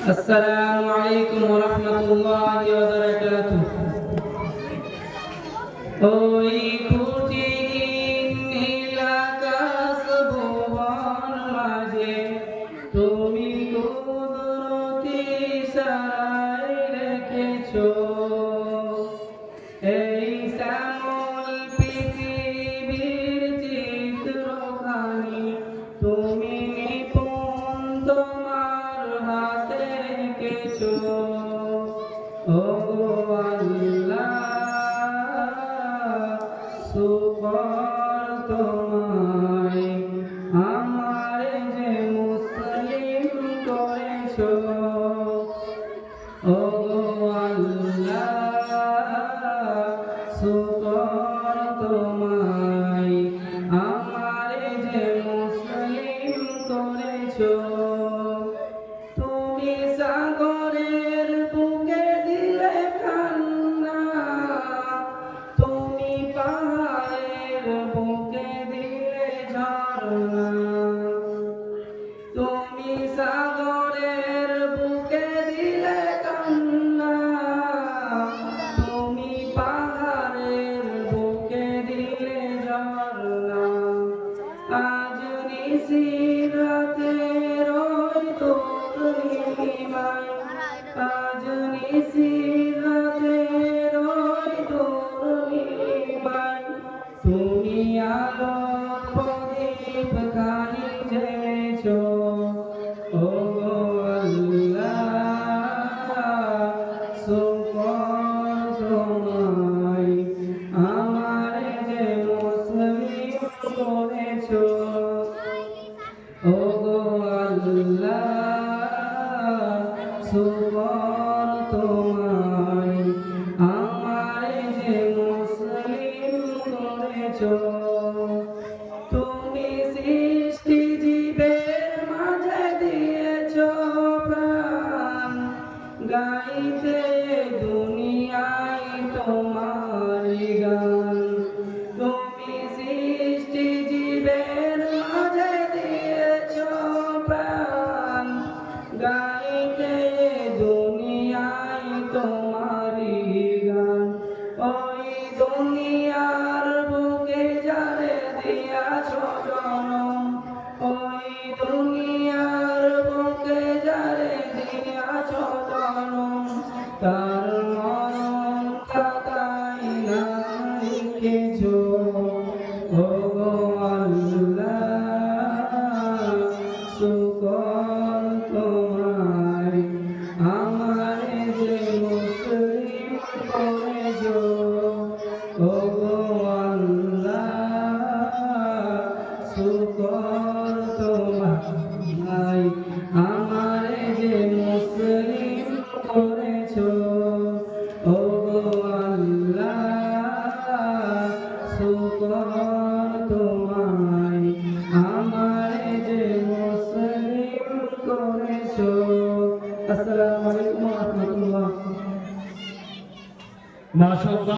السلام عليكم ورحمة الله وبركاته ওই কুটির নীলাকাশ ভুবন মাঝে তুমি কুদরতি ইশারায় রেখেছো এই শ্যামল পৃথিবীর চিত্রখানি তুমি নিপুণ তোমার হাতে রেখেছো ও আল্লাহ শুকর তোমায় আমারে যে মুসলিম করেছো ও আল্লাহ শুকর তোমায় আমারে যে মুসলিম করেছো তুমি সাগরের বুকে দিলে কান্না তুমি পাহাড়ের বুকে দিলে ঝর্ণা তুমি সাগরের বুকে দিলে কান্না তুমি পাহাড়ের বুকে দিলে ঝর্ণা আজ নিশিরাতে রই তোর নীলিমায় আজ নিশিরাতে রই তোর নীলিমায় তুমি আলো প্রদীপ খানি জ্বেলেছো ও আল্লাহ শুকর তোমায় আমারে যে মুসলিম করেছো ও আল্লাহ শুকর তোমায় আমারে যে মুসলিম করেছো তুমি সৃষ্টি জীবের মাঝে দিয়েছো প্রাণ গাইতে দুনিয়ায় তোমারই গান তুমি সৃষ্টি জীবের মাঝে দিয়েছো প্রাণ গাইতে দুনিয়ায় তোমারই গান ওই দুনিয়ার বুকে যারে দিয়াছো জনম ওই দুনিয়ার বুকে যারে দিয়াছো জনম তার মরণ খাতায় না লিখেছো ও আল্লাহ শুকর তোমায় আমারে যে মুসলিম করেছো ও আল্লাহ শুকর তোমায় আমারে যে মুসলিম করেছো ও আল্লাহ শুকর তোমায় আমারে যে মুসলিম করেছো। আসসালামু আলাইকুম ওয়া রাহমাতুল্লাহ। মাশাআল্লাহ।